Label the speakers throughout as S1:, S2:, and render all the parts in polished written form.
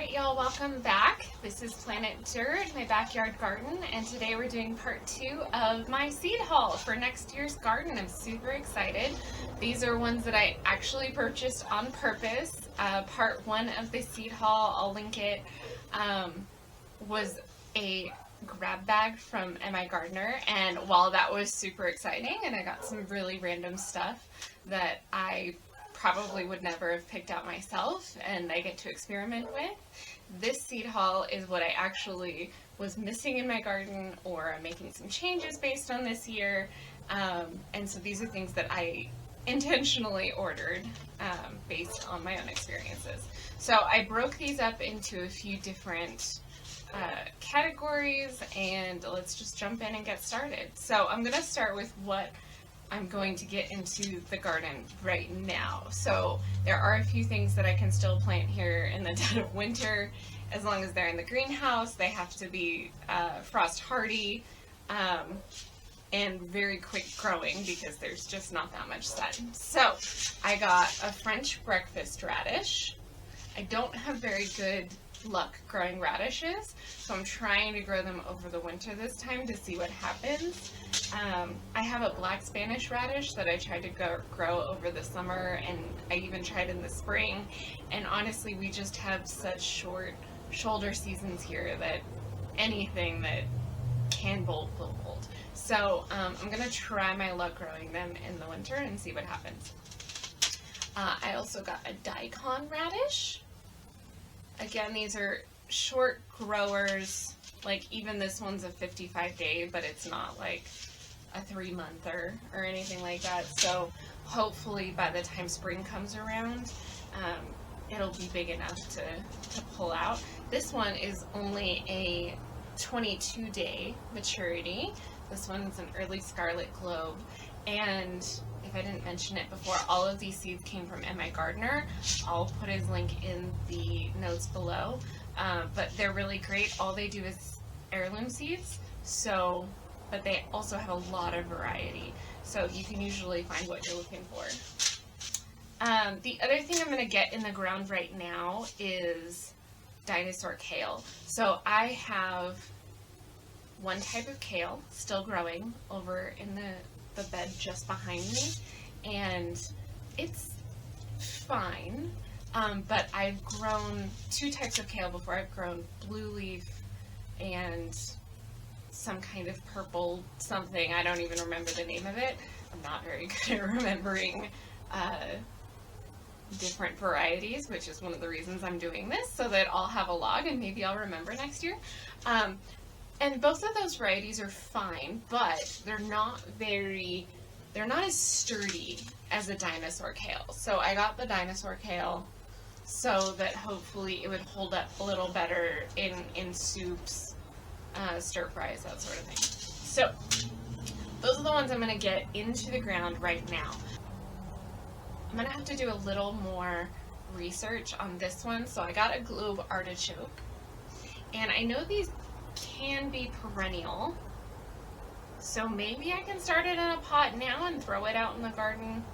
S1: Alright y'all, welcome back. This is Planet Dirt, my backyard garden, and today we're doing part 2 of my seed haul for next year's garden. I'm super excited. These are ones that I actually purchased on purpose. Part 1 of the seed haul, I'll link it, was a grab bag from My Gardener, and while that was super exciting and I got some really random stuff that I probably would never have picked out myself and I get to experiment with, this seed haul is what I actually was missing in my garden, or I'm making some changes based on this year, and so these are things that I intentionally ordered based on my own experiences. So I broke these up into a few different categories, and let's just jump in and get started. So I'm going to start with what I'm going to get into the garden right now. So there are a few things that I can still plant here in the dead of winter. As long as they're in the greenhouse, they have to be frost hardy and very quick growing because there's just not that much sun. So I got a French breakfast radish. I don't have very good luck growing radishes, so I'm trying to grow them over the winter this time to see what happens. I have a black Spanish radish that I tried to grow over the summer, and I even tried in the spring, and honestly we just have such short shoulder seasons here that anything that can bolt will bolt. So I'm going to try my luck growing them in the winter and see what happens. I also got a daikon radish. Again, these are short growers, like even this one's a 55-day, but it's not like a 3-monther or anything like that. So hopefully by the time spring comes around, it'll be big enough to pull out. This one is only a 22-day maturity. This one's an early scarlet globe, and if I didn't mention it before, all of these seeds came from My Gardener. I'll put his link in the notes below, but they're really great. All they do is heirloom seeds, but they also have a lot of variety, so you can usually find what you're looking for. The other thing I'm going to get in the ground right now is dinosaur kale. So I have one type of kale still growing over in the bed just behind me, and it's fine, but I've grown 2 types of kale before. I've grown blue leaf and some kind of purple something. I don't even remember the name of it. I'm not very good at remembering different varieties, which is one of the reasons I'm doing this, so that I'll have a log and maybe I'll remember next year. And both of those varieties are fine, but they're not as sturdy as a dinosaur kale. So I got the dinosaur kale so that hopefully it would hold up a little better in soups, stir fries, that sort of thing. So those are the ones I'm going to get into the ground right now. I'm going to have to do a little more research on this one. So I got a globe artichoke, and I know these can be perennial, so maybe I can start it in a pot now and throw it out in the garden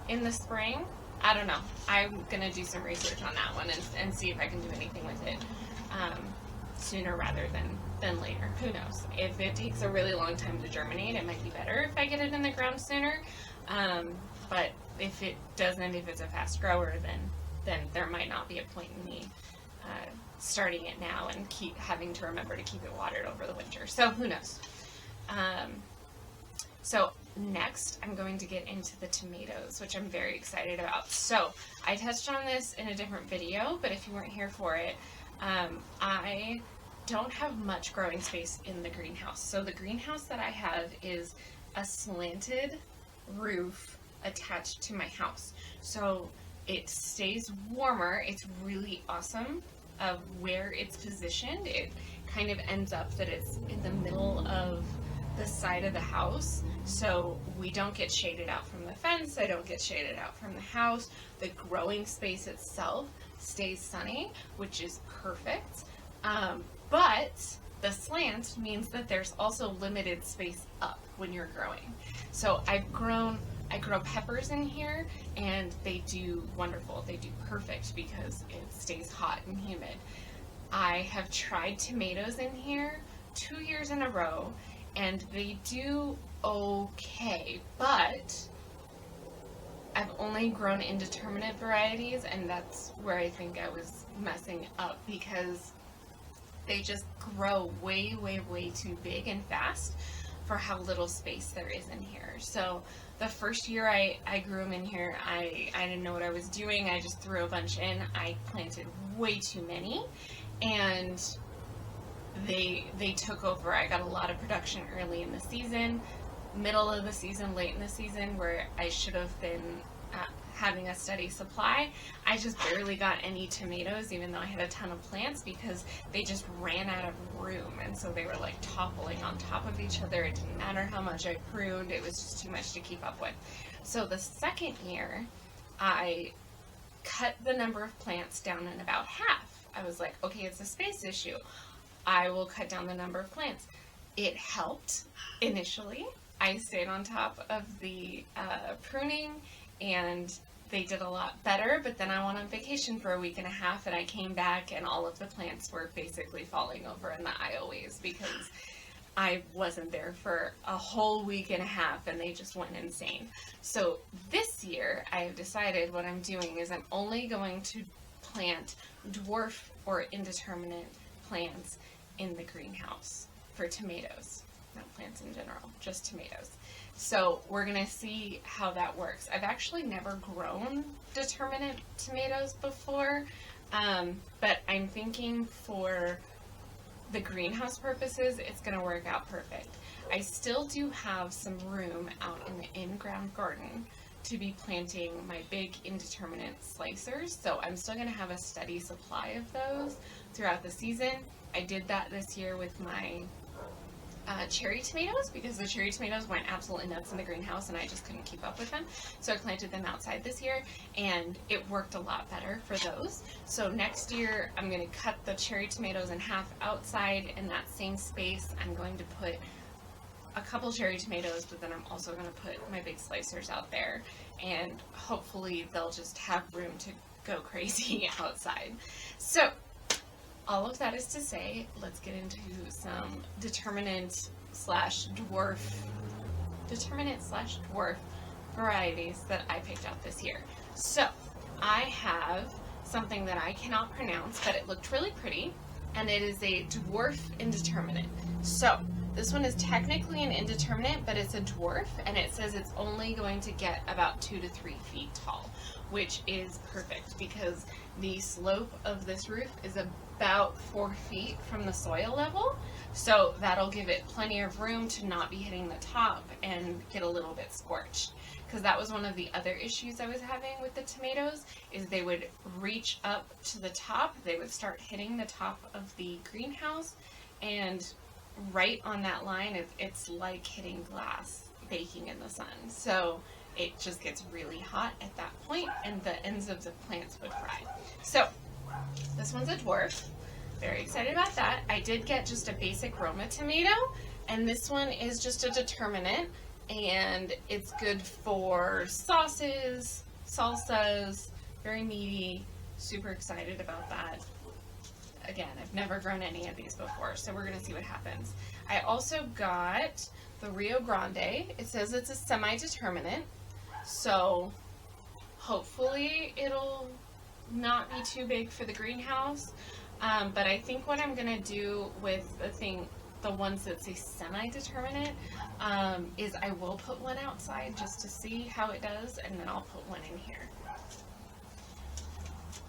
S1: in the spring. I don't know. I'm gonna do some research on that one and see if I can do anything with it sooner rather than later. Who knows? If it takes a really long time to germinate, it might be better if I get it in the ground sooner, but if it doesn't, if it's a fast grower, then there might not be a point in me starting it now and keep having to remember to keep it watered over the winter. So who knows? So next I'm going to get into the tomatoes, which I'm very excited about. So I touched on this in a different video, but if you weren't here for it, I don't have much growing space in the greenhouse. So the greenhouse that I have is a slanted roof attached to my house. So it stays warmer. It's really awesome of where it's positioned. It kind of ends up that it's in the middle of the side of the house, so we don't get shaded out from the fence. I don't get shaded out from the house. The growing space itself stays sunny, which is perfect, but the slant means that there's also limited space up when you're growing. So I've grown I grow peppers in here, and they do wonderful. They do perfect because it stays hot and humid. I have tried tomatoes in here 2 years in a row, and they do okay, but I've only grown indeterminate varieties, and that's where I think I was messing up, because they just grow way, way, way too big and fast for how little space there is in here. So the first year I grew them in here, I didn't know what I was doing. I just threw a bunch in. I planted way too many, and they took over. I got a lot of production early in the season, middle of the season, late in the season, where I should have been having a steady supply. I just barely got any tomatoes, even though I had a ton of plants, because they just ran out of room, and so they were like toppling on top of each other. It didn't matter how much I pruned, it was just too much to keep up with. So the second year, I cut the number of plants down in about half. I was like, okay, it's a space issue. I will cut down the number of plants. It helped initially. I stayed on top of the pruning, and they did a lot better, but then I went on vacation for a week and a half, and I came back and all of the plants were basically falling over in the aisleways because I wasn't there for a whole week and a half, and they just went insane. So this year I have decided what I'm doing is I'm only going to plant dwarf or indeterminate plants in the greenhouse for tomatoes. Not plants in general, just tomatoes. So we're going to see how that works. I've actually never grown determinate tomatoes before, but I'm thinking for the greenhouse purposes, it's going to work out perfect. I still do have some room out in the in-ground garden to be planting my big indeterminate slicers, so I'm still going to have a steady supply of those throughout the season. I did that this year with my cherry tomatoes, because the cherry tomatoes went absolutely nuts in the greenhouse and I just couldn't keep up with them. So I planted them outside this year, and it worked a lot better for those. So next year I'm going to cut the cherry tomatoes in half outside. In that same space, I'm going to put a couple cherry tomatoes, but then I'm also going to put my big slicers out there, and hopefully they'll just have room to go crazy outside. So all of that is to say, let's get into some determinate slash dwarf varieties that I picked out this year. So I have something that I cannot pronounce, but it looked really pretty, and it is a dwarf indeterminate. So this one is technically an indeterminate, but it's a dwarf, and it says it's only going to get about 2 to 3 feet tall, which is perfect because the slope of this roof is about 4 feet from the soil level, so that'll give it plenty of room to not be hitting the top and get a little bit scorched. Because that was one of the other issues I was having with the tomatoes, is they would reach up to the top, they would start hitting the top of the greenhouse, and right on that line, it's like hitting glass baking in the sun. So it just gets really hot at that point, and the ends of the plants would fry. So this one's a dwarf. Very excited about that. I did get just a basic Roma tomato, and this one is just a determinate, and it's good for sauces, salsas, very meaty. Super excited about that. Again, I've never grown any of these before, so we're going to see what happens. I also got the Rio Grande. It says it's a semi-determinate, so hopefully it'll not be too big for the greenhouse. But I think what I'm going to do with the ones that say semi-determinate, is I will put one outside just to see how it does, and then I'll put one in here.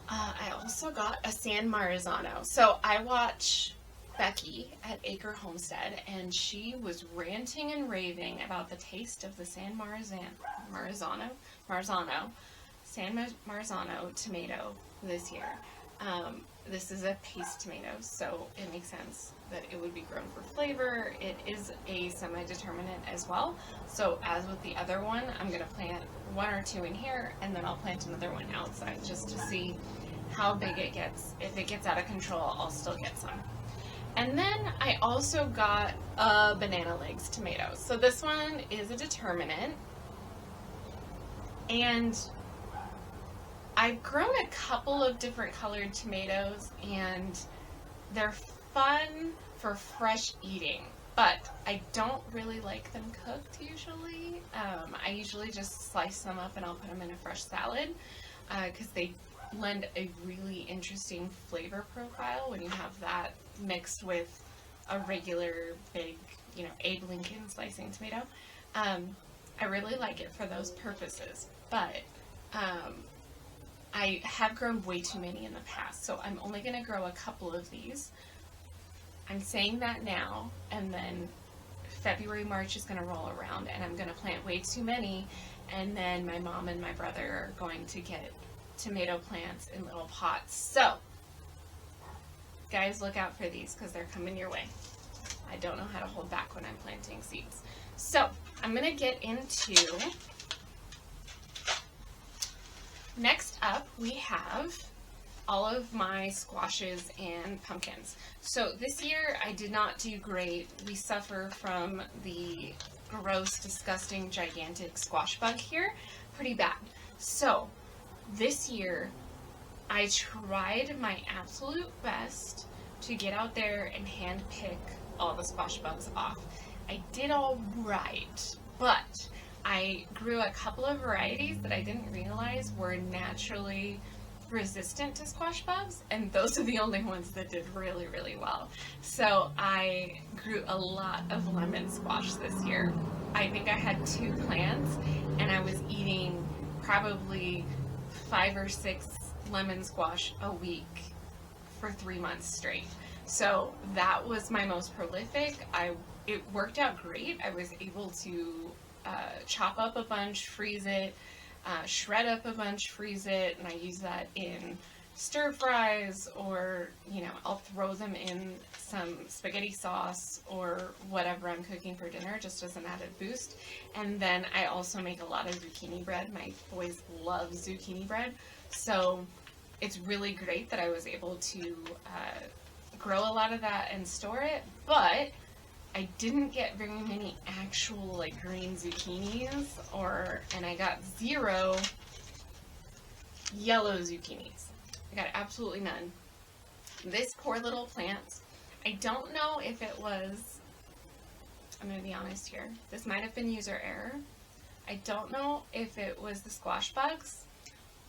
S1: I also got a San Marzano. So I watch Becky at Acre Homestead, and she was ranting and raving about the taste of the San Marzano tomato this year. This is a paste tomato, so it makes sense that it would be grown for flavor. It is a semi-determinate as well. So as with the other one, I'm going to plant 1 or 2 in here, and then I'll plant another one outside just to see how big it gets. If it gets out of control, I'll still get some. And then I also got a banana legs tomato. So this one is a determinate, And I've grown a couple of different colored tomatoes, and they're fun for fresh eating, but I don't really like them cooked usually. I usually just slice them up and I'll put them in a fresh salad because they lend a really interesting flavor profile when you have that mixed with a regular big, Abe Lincoln slicing tomato. I really like it for those purposes, but I have grown way too many in the past, so I'm only going to grow a couple of these. I'm saying that now, and then February, March is going to roll around, and I'm going to plant way too many, and then my mom and my brother are going to get tomato plants in little pots. So, guys, look out for these because they're coming your way. I don't know how to hold back when I'm planting seeds. So, I'm going to get into... Next up, we have all of my squashes and pumpkins. So this year, I did not do great. We suffer from the gross, disgusting, gigantic squash bug here pretty bad. So this year, I tried my absolute best to get out there and hand pick all the squash bugs off. I did all right, but I grew a couple of varieties that I didn't realize were naturally resistant to squash bugs, and those are the only ones that did really, really well. So I grew a lot of lemon squash this year. I think I had 2 plants, and I was eating probably 5 or 6 lemon squash a week for 3 months straight. So that was my most prolific. It worked out great. I was able to chop up a bunch, freeze it, shred up a bunch, freeze it, and I use that in stir fries, or I'll throw them in some spaghetti sauce or whatever I'm cooking for dinner just as an added boost. And then I also make a lot of zucchini bread. My boys love zucchini bread, so it's really great that I was able to grow a lot of that and store it, but I didn't get very many actual green zucchinis, and I got 0 yellow zucchinis. I got absolutely none. This poor little plant, I don't know if it was, I'm going to be honest here, this might have been user error. I don't know if it was the squash bugs,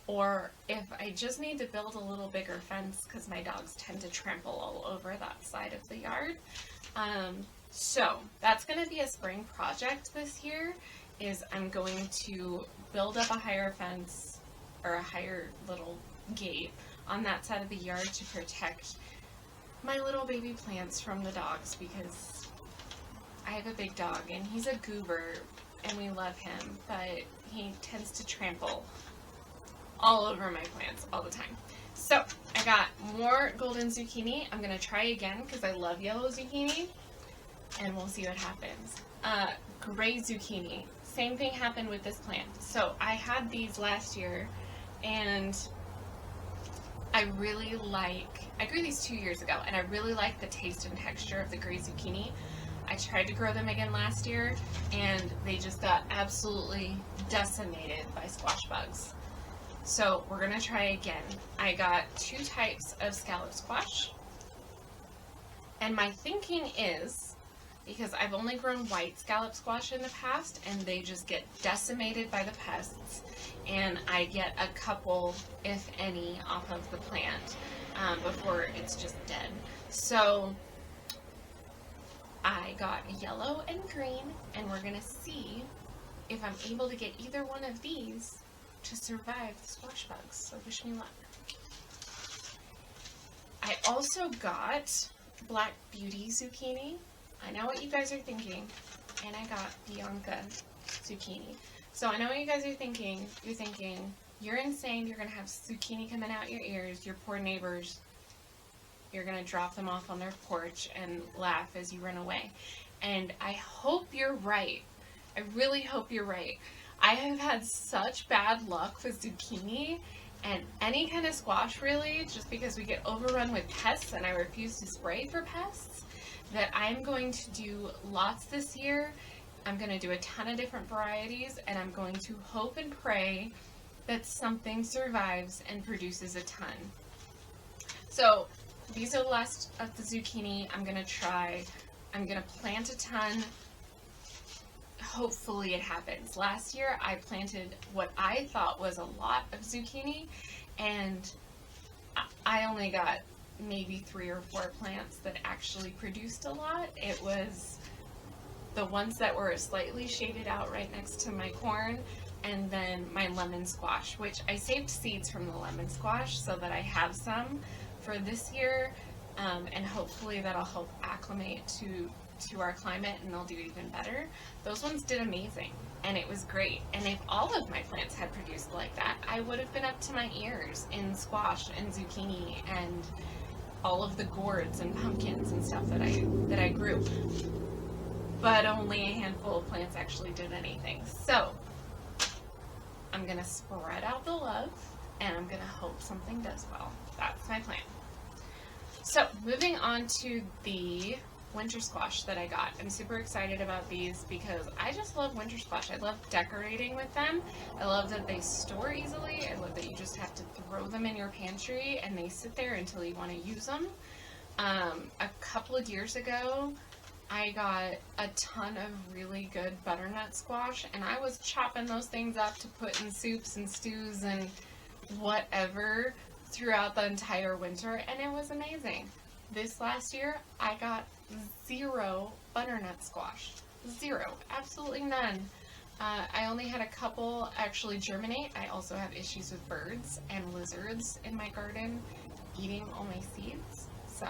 S1: or if I just need to build a little bigger fence because my dogs tend to trample all over that side of the yard. So that's going to be a spring project this year, is I'm going to build up a higher fence or a higher little gate on that side of the yard to protect my little baby plants from the dogs, because I have a big dog and he's a goober and we love him, but he tends to trample all over my plants all the time. So I got more golden zucchini. I'm going to try again because I love yellow zucchini, and we'll see what happens. Gray zucchini. Same thing happened with this plant. So I had these last year, and I grew these 2 years ago, and I really like the taste and texture of the gray zucchini. I tried to grow them again last year, and they just got absolutely decimated by squash bugs. So we're going to try again. I got 2 types of scallop squash, and my thinking is, because I've only grown white scallop squash in the past, and they just get decimated by the pests, and I get a couple, if any, off of the plant before it's just dead. So I got yellow and green, and we're going to see if I'm able to get either one of these to survive the squash bugs. So wish me luck. I also got Black Beauty zucchini. I know what you guys are thinking, and I got Bianca zucchini. So I know what you guys are thinking. You're thinking, you're insane, you're going to have zucchini coming out your ears, your poor neighbors, you're going to drop them off on their porch and laugh as you run away. And I hope you're right. I really hope you're right. I have had such bad luck with zucchini and any kind of squash, really, just because we get overrun with pests and I refuse to spray for pests, that I'm going to do lots this year I'm going to do a ton of different varieties, and I'm going to hope and pray that something survives and produces a ton. So these are the last of the zucchini. I'm going to plant a ton. Hopefully it happens. Last year I planted what I thought was a lot of zucchini, and I only got maybe 3 or 4 plants that actually produced a lot. It was the ones that were slightly shaded out right next to my corn, and then my lemon squash, which I saved seeds from the lemon squash so that I have some for this year, and hopefully that'll help acclimate to our climate and they'll do even better. Those ones did amazing, and it was great. And if all of my plants had produced like that, I would have been up to my ears in squash and zucchini and all of the gourds and pumpkins and stuff that I grew. But only a handful of plants actually did anything. So I'm gonna spread out the love, and I'm gonna hope something does well. That's my plan. So moving on to the winter squash that I got. I'm super excited about these because I just love winter squash. I love decorating with them. I love that they store easily. I love that you just have to throw them in your pantry and they sit there until you want to use them. A couple of years ago, I got a ton of really good butternut squash, and I was chopping those things up to put in soups and stews and whatever throughout the entire winter, and it was amazing. This last year, I got 0 butternut squash. 0. Absolutely none. I only had a couple actually germinate. I also have issues with birds and lizards in my garden eating all my seeds. So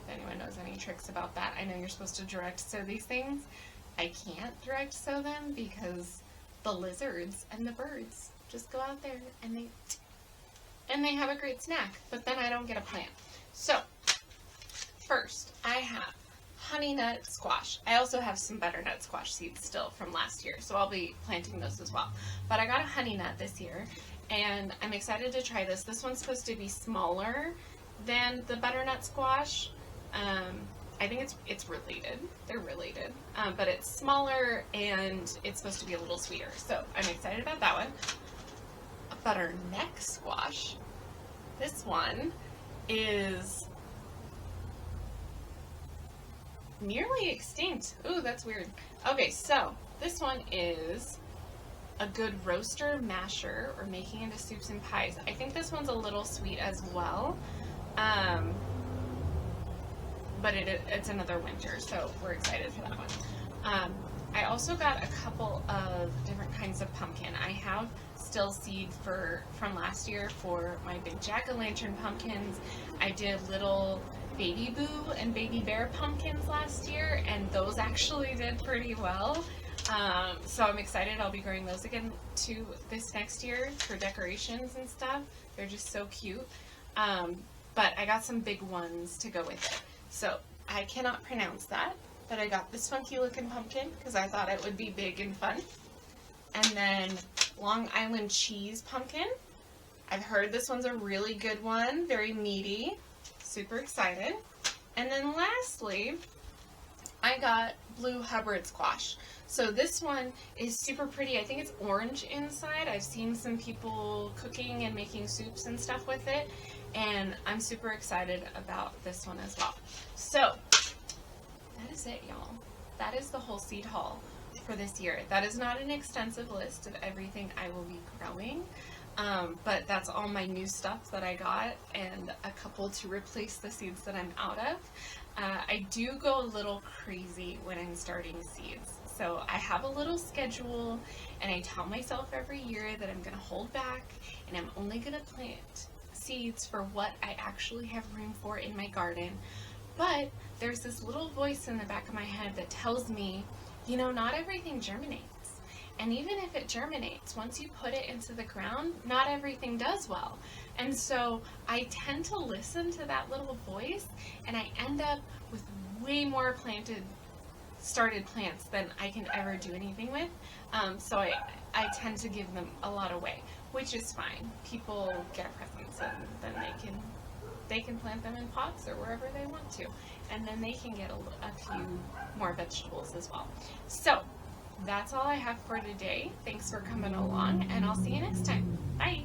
S1: if anyone knows any tricks about that, I know you're supposed to direct sow these things. I can't direct sow them because the lizards and the birds just go out there and they have a great snack, but then I don't get a plant. So first, I have honey nut squash. I also have some butternut squash seeds still from last year, so I'll be planting those as well. But I got a honey nut this year, and I'm excited to try this. This one's supposed to be smaller than the butternut squash. I think it's related. They're related, but it's smaller and it's supposed to be a little sweeter. So I'm excited about that one. A butternut squash. This one is nearly extinct. Ooh, that's weird. Okay, so this one is a good roaster masher or making into soups and pies. I think this one's a little sweet as well. But it's another winter, so we're excited for that one. I also got a couple of different kinds of pumpkin. I have still seed from last year for my big jack-o'-lantern pumpkins. I did little baby boo and baby bear pumpkins last year, and those actually did pretty well. So I'm excited. I'll be growing those again too this next year for decorations and stuff. They're just so cute. But I got some big ones to go with it. So I cannot pronounce that, but I got this funky looking pumpkin because I thought it would be big and fun. And then Long Island cheese pumpkin. I've heard this one's a really good one, very meaty. Super excited. And then lastly, I got blue Hubbard squash. So this one is super pretty. I think it's orange inside. I've seen some people cooking and making soups and stuff with it, and I'm super excited about this one as well. So that is it, y'all. That is the whole seed haul for this year. That is not an extensive list of everything I will be growing, but that's all my new stuff that I got and a couple to replace the seeds that I'm out of. I do go a little crazy when I'm starting seeds. So I have a little schedule, and I tell myself every year that I'm going to hold back and I'm only going to plant seeds for what I actually have room for in my garden. But there's this little voice in the back of my head that tells me, you know, not everything germinates. And even if it germinates, once you put it into the ground, not everything does well. And so I tend to listen to that little voice, and I end up with way more started plants than I can ever do anything with. So I tend to give them a lot away, which is fine. People get presents, and then they can plant them in pots or wherever they want to, and then they can get a few more vegetables as well. So that's all I have for today. Thanks for coming along, and I'll see you next time. Bye.